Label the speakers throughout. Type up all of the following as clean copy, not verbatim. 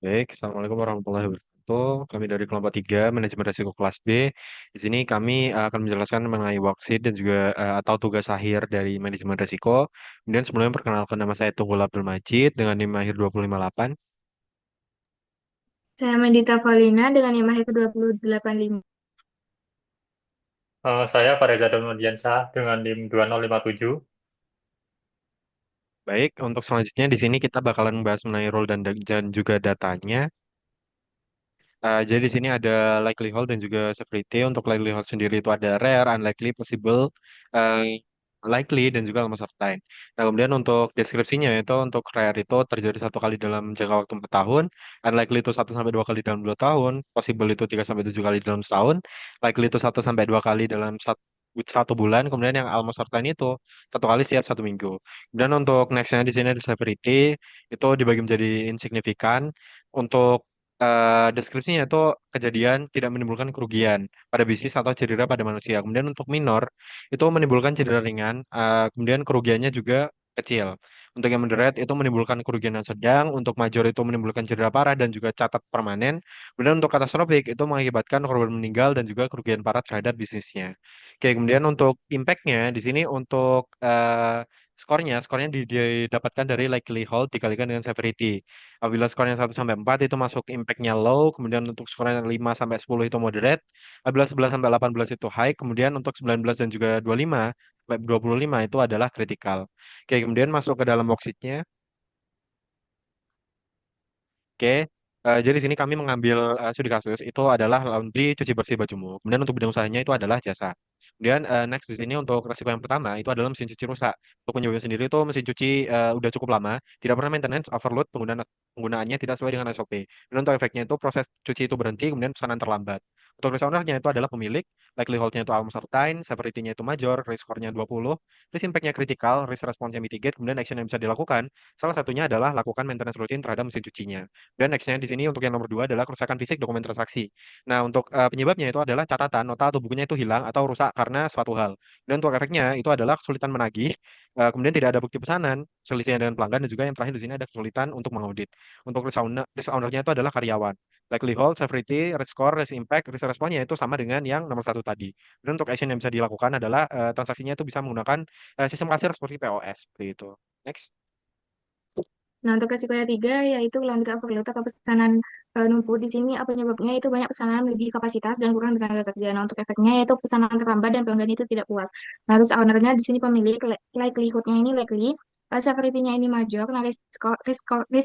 Speaker 1: Baik, Assalamualaikum warahmatullahi wabarakatuh. Kami dari kelompok 3 Manajemen Risiko kelas B. Di sini kami akan menjelaskan mengenai worksheet dan juga atau tugas akhir dari manajemen risiko. Kemudian sebelumnya perkenalkan nama saya Tunggul Abdul Majid dengan NIM akhir 258.
Speaker 2: Saya Medita Paulina dengan IMA ke-2085.
Speaker 3: Saya Fareza Darmadiansah dengan NIM 2057.
Speaker 1: Baik, untuk selanjutnya di sini kita bakalan membahas mengenai role dan juga datanya. Jadi di sini ada likelihood dan juga severity. Untuk likelihood sendiri itu ada rare, unlikely, possible, uh, likely, dan juga almost certain. Nah, kemudian untuk deskripsinya itu untuk rare itu terjadi satu kali dalam jangka waktu 4 tahun, unlikely itu 1 sampai 2 kali dalam 2 tahun, possible itu 3 sampai 7 kali dalam setahun, likely itu 1 sampai 2 kali dalam satu bulan, kemudian yang almost certain itu 1 kali setiap 1 minggu. Dan untuk nextnya di sini ada severity, itu dibagi menjadi insignifikan. Untuk deskripsinya itu kejadian tidak menimbulkan kerugian pada bisnis atau cedera pada manusia. Kemudian untuk minor itu menimbulkan cedera ringan, kemudian kerugiannya juga kecil. Untuk yang moderate itu menimbulkan kerugian yang sedang, untuk major itu menimbulkan cedera parah dan juga catat permanen. Kemudian untuk katastrofik itu mengakibatkan korban meninggal dan juga kerugian parah terhadap bisnisnya. Oke, kemudian untuk impact-nya di sini untuk skornya didapatkan dari likelihood dikalikan dengan severity. Apabila skornya 1 sampai 4 itu masuk impact-nya low, kemudian untuk skornya 5 sampai 10 itu moderate, apabila 11 sampai 18 itu high, kemudian untuk 19 dan juga 25 sampai 25 itu adalah critical. Oke, kemudian masuk ke dalam worksheet-nya. Oke, jadi sini kami mengambil studi kasus itu adalah laundry cuci bersih bajumu. Kemudian untuk bidang usahanya itu adalah jasa. Kemudian next di sini untuk resiko yang pertama itu adalah mesin cuci rusak. Untuk penyebabnya sendiri itu mesin cuci udah cukup lama, tidak pernah maintenance, overload, penggunaannya tidak sesuai dengan SOP. Dan untuk efeknya itu proses cuci itu berhenti, kemudian pesanan terlambat. Untuk risk owner-nya itu adalah pemilik, likelihood-nya itu almost certain, severity-nya itu major, risk score-nya 20, risk impact-nya critical, risk response-nya mitigate, kemudian action yang bisa dilakukan. Salah satunya adalah lakukan maintenance rutin terhadap mesin cucinya. Dan nextnya di sini untuk yang nomor 2 adalah kerusakan fisik dokumen transaksi. Nah, untuk penyebabnya itu adalah catatan, nota atau bukunya itu hilang atau rusak karena suatu hal. Dan untuk efeknya itu adalah kesulitan menagih, kemudian tidak ada bukti pesanan, selisihnya dengan pelanggan, dan juga yang terakhir di sini ada kesulitan untuk mengaudit. Untuk risk owner-nya itu adalah karyawan. Likelihood, severity, risk score, risk impact, risk response-nya itu sama dengan yang nomor satu tadi. Dan untuk action yang bisa dilakukan adalah transaksinya itu bisa menggunakan sistem kasir seperti POS. Seperti itu. Next.
Speaker 2: Nah, untuk resiko yang tiga yaitu lanjut overload atau pesanan numpuk. Di sini penyebabnya itu banyak pesanan lebih kapasitas dan kurang tenaga kerja. Nah, untuk efeknya yaitu pesanan terlambat dan pelanggan itu tidak puas. Nah, risk owner-nya di sini pemilik, likelihood-nya ini likely, severity-nya ini major, nah risk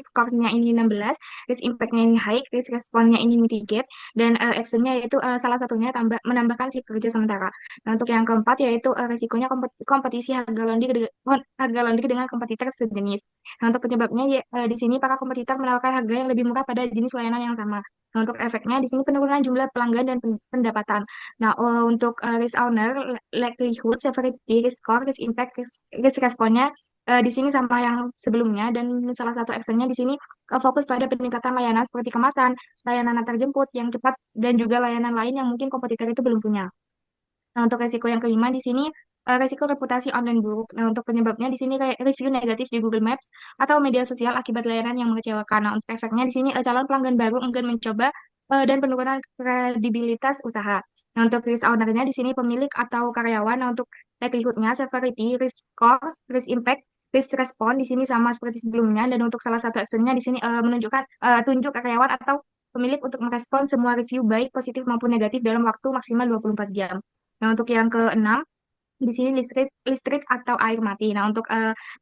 Speaker 2: score-nya ini 16, risk impact-nya ini high, risk response-nya ini mitigate, dan action-nya yaitu salah satunya menambahkan shift kerja sementara. Nah, untuk yang keempat yaitu risikonya kompetisi harga laundry dengan kompetitor sejenis. Nah, untuk penyebabnya di sini para kompetitor menawarkan harga yang lebih murah pada jenis layanan yang sama. Nah, untuk efeknya di sini penurunan jumlah pelanggan dan pendapatan. Nah, untuk risk owner, likelihood, severity, risk score, risk impact, risk responnya di sini sama yang sebelumnya, dan salah satu actionnya di sini fokus pada peningkatan layanan seperti kemasan, layanan antar jemput yang cepat, dan juga layanan lain yang mungkin kompetitor itu belum punya. Nah, untuk resiko yang kelima di sini resiko reputasi online buruk. Nah, untuk penyebabnya di sini kayak review negatif di Google Maps atau media sosial akibat layanan yang mengecewakan. Nah, untuk efeknya di sini calon pelanggan baru enggan mencoba dan penurunan kredibilitas usaha. Nah, untuk risk owner-nya di sini pemilik atau karyawan. Nah, untuk likelihood-nya, severity, risk cost, risk impact, risk response di sini sama seperti sebelumnya. Dan untuk salah satu actionnya di sini menunjukkan tunjuk karyawan atau pemilik untuk merespon semua review baik positif maupun negatif dalam waktu maksimal 24 jam. Nah, untuk yang keenam, di sini listrik atau air mati. Nah, untuk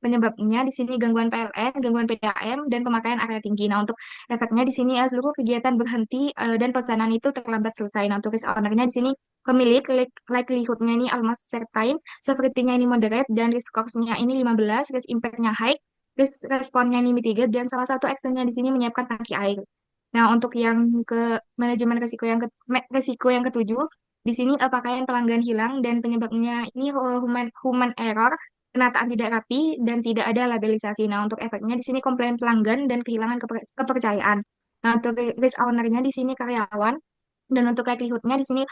Speaker 2: penyebabnya di sini gangguan PLN, gangguan PDAM, dan pemakaian area tinggi. Nah, untuk efeknya di sini seluruh kegiatan berhenti dan pesanan itu terlambat selesai. Nah, untuk risk owner-nya di sini pemilik, likelihood-nya ini almost certain, severity-nya ini moderate, dan risk cost-nya ini 15, risk impact-nya high, risk response-nya ini mitigate, dan salah satu action-nya di sini menyiapkan tangki air. Nah, untuk yang ke manajemen resiko yang ketujuh, di sini pakaian pelanggan hilang dan penyebabnya ini human error, penataan tidak rapi, dan tidak ada labelisasi. Nah, untuk efeknya di sini komplain pelanggan dan kehilangan kepercayaan. Nah, untuk risk owner-nya di sini karyawan, dan untuk likelihood-nya di sini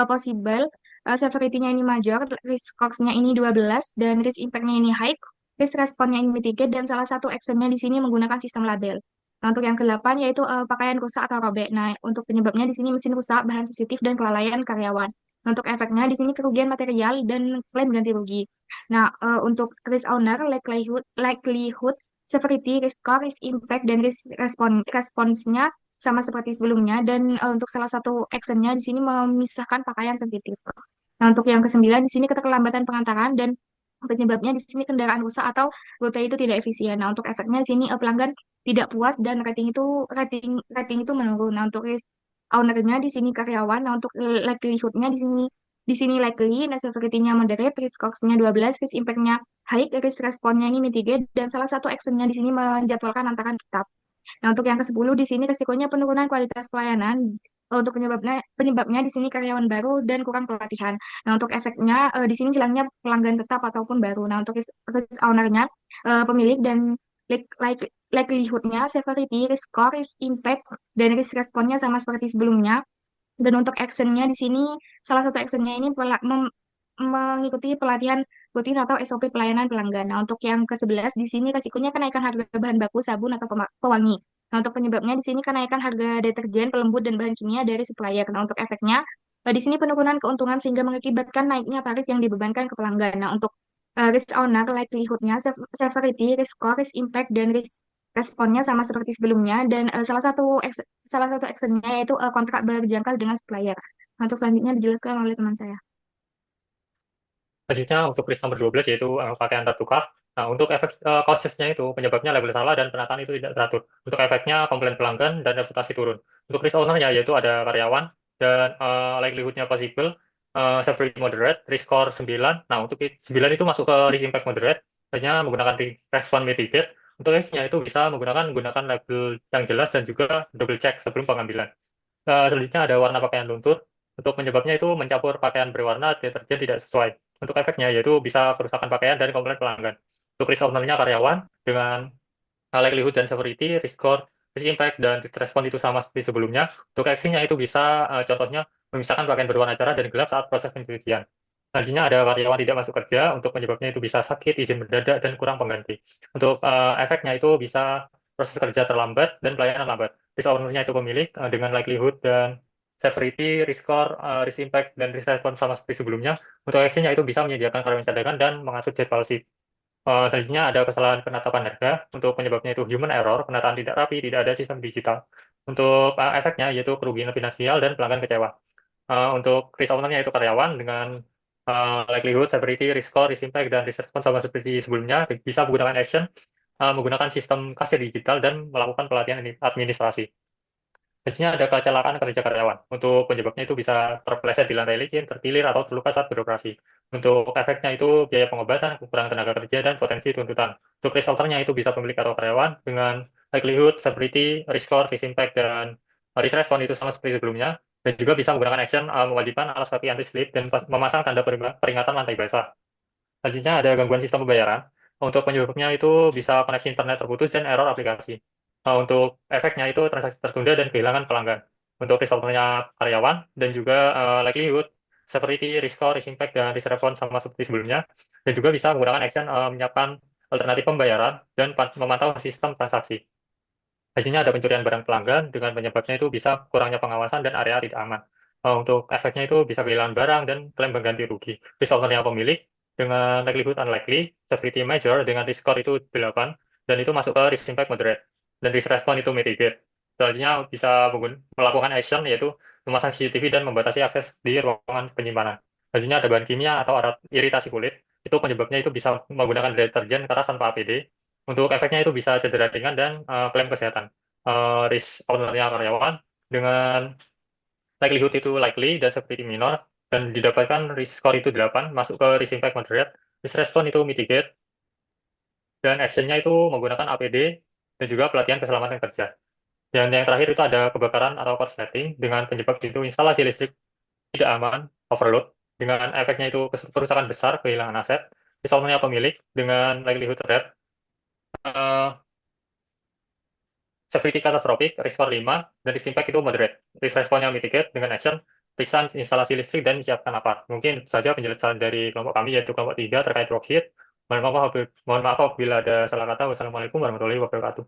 Speaker 2: possible, severity-nya ini major, risk cost-nya ini 12, dan risk impact-nya ini high, risk response-nya ini mitigate, dan salah satu action-nya di sini menggunakan sistem label. Nah, untuk yang ke-8 yaitu pakaian rusak atau robek. Nah, untuk penyebabnya di sini mesin rusak, bahan sensitif, dan kelalaian karyawan. Nah, untuk efeknya di sini kerugian material dan klaim ganti rugi. Nah, untuk risk owner, likelihood, severity, risk score, risk impact, dan risk responsnya sama seperti sebelumnya. Dan untuk salah satu actionnya di sini memisahkan pakaian sensitif. Nah, untuk yang ke-9 di sini keterlambatan pengantaran dan penyebabnya di sini kendaraan rusak atau rute itu tidak efisien. Nah, untuk efeknya di sini pelanggan tidak puas dan rating itu menurun. Nah, untuk risk ownernya di sini karyawan. Nah, untuk likelihoodnya di sini likely, nah severity-nya moderate, risk cost-nya 12, risk impact-nya high, risk response-nya ini mitigate, dan salah satu action-nya di sini menjadwalkan antara tetap. Nah, untuk yang ke-10 di sini resikonya penurunan kualitas pelayanan. Untuk penyebabnya di sini karyawan baru dan kurang pelatihan. Nah, untuk efeknya di sini hilangnya pelanggan tetap ataupun baru. Nah, untuk risk owner-nya pemilik dan likelihood-nya, severity, risk score, risk impact, dan risk response-nya sama seperti sebelumnya. Dan untuk actionnya di sini, salah satu actionnya ini mengikuti pelatihan rutin atau SOP pelayanan pelanggan. Nah, untuk yang ke-11 di sini resikonya kenaikan harga bahan baku, sabun, atau pewangi. Nah, untuk penyebabnya di sini kenaikan harga deterjen, pelembut, dan bahan kimia dari supplier. Nah, untuk efeknya, di sini penurunan keuntungan sehingga mengakibatkan naiknya tarif yang dibebankan ke pelanggan. Nah, untuk risk owner, likelihood-nya, severity, risk score, risk impact, dan risk responnya sama seperti sebelumnya. Dan salah satu actionnya yaitu kontrak berjangka dengan supplier. Nah, untuk selanjutnya dijelaskan oleh teman saya.
Speaker 3: Selanjutnya untuk risk nomor 12 yaitu pakaian tertukar. Nah, untuk efek causesnya itu penyebabnya label salah dan penataan itu tidak teratur. Untuk efeknya komplain pelanggan dan reputasi turun. Untuk risk ownernya yaitu ada karyawan dan likelihood-nya possible, severity moderate, risk score 9. Nah, untuk 9 itu masuk ke risk impact moderate, hanya menggunakan respon mitigate. Untuk risk-nya itu bisa menggunakan label yang jelas dan juga double check sebelum pengambilan. Selanjutnya ada warna pakaian luntur. Untuk penyebabnya itu mencampur pakaian berwarna deterjen tidak sesuai. Untuk efeknya yaitu bisa kerusakan pakaian dan komplain pelanggan. Untuk risk owner-nya karyawan dengan likelihood dan severity, risk score, risk impact, dan risk response itu sama seperti sebelumnya. Untuk action-nya itu bisa contohnya memisahkan pakaian berwarna cerah dan gelap saat proses pencucian. Selanjutnya ada karyawan tidak masuk kerja, untuk penyebabnya itu bisa sakit, izin mendadak, dan kurang pengganti. Untuk efeknya itu bisa proses kerja terlambat dan pelayanan lambat. Risk owner-nya itu pemilik dengan likelihood dan severity, risk score, risk impact, dan risk response sama seperti sebelumnya. Untuk action-nya itu bisa menyediakan karyawan cadangan dan mengatur jadwal shift. Selanjutnya ada kesalahan penetapan harga. Untuk penyebabnya itu human error, penataan tidak rapi, tidak ada sistem digital. Untuk efeknya yaitu kerugian finansial dan pelanggan kecewa. Untuk risk owner-nya itu karyawan dengan likelihood, severity, risk score, risk impact, dan risk response sama seperti sebelumnya, bisa menggunakan action, menggunakan sistem kasir digital, dan melakukan pelatihan administrasi. Selanjutnya ada kecelakaan kerja karyawan. Untuk penyebabnya itu bisa terpeleset di lantai licin, terkilir, atau terluka saat beroperasi. Untuk efeknya itu biaya pengobatan, kekurangan tenaga kerja, dan potensi tuntutan. Untuk risk owner-nya itu bisa pemilik atau karyawan dengan likelihood, severity, risk score, risk impact, dan risk response itu sama seperti sebelumnya. Dan juga bisa menggunakan action mewajibkan alas kaki anti-slip dan memasang tanda peringatan lantai basah. Selanjutnya ada gangguan sistem pembayaran. Untuk penyebabnya itu bisa koneksi internet terputus dan error aplikasi. Untuk efeknya itu transaksi tertunda dan kehilangan pelanggan. Untuk resultnya karyawan dan juga likelihood, seperti risk score, risk impact, dan risk response sama seperti sebelumnya. Dan juga bisa menggunakan action menyiapkan alternatif pembayaran dan memantau sistem transaksi. Selanjutnya ada pencurian barang pelanggan dengan penyebabnya itu bisa kurangnya pengawasan dan area tidak aman. Untuk efeknya itu bisa kehilangan barang dan klaim pengganti rugi. Risk owner yang pemilik dengan likelihood unlikely, severity major dengan risk score itu 8, dan itu masuk ke risk impact moderate, dan risk response itu mitigate. Selanjutnya bisa melakukan action yaitu memasang CCTV dan membatasi akses di ruangan penyimpanan. Selanjutnya ada bahan kimia atau alat iritasi kulit. Itu penyebabnya itu bisa menggunakan deterjen keras tanpa APD. Untuk efeknya itu bisa cedera ringan dan klaim kesehatan. Risk owner-nya karyawan dengan likelihood itu likely dan severity minor, dan didapatkan risk score itu 8, masuk ke risk impact moderate, risk response itu mitigate, dan action-nya itu menggunakan APD dan juga pelatihan keselamatan kerja. Dan yang terakhir itu ada kebakaran atau korsleting dengan penyebab itu instalasi listrik tidak aman, overload, dengan efeknya itu kerusakan besar, kehilangan aset, risk owner-nya pemilik dengan likelihood red, severity catastrophic, risk score 5, dan risk impact itu moderate. Risk response-nya mitigate dengan action, periksa instalasi listrik, dan siapkan apa. Mungkin itu saja penjelasan dari kelompok kami, yaitu kelompok 3 terkait worksheet. Mohon maaf apabila ada salah kata. Wassalamualaikum warahmatullahi wabarakatuh.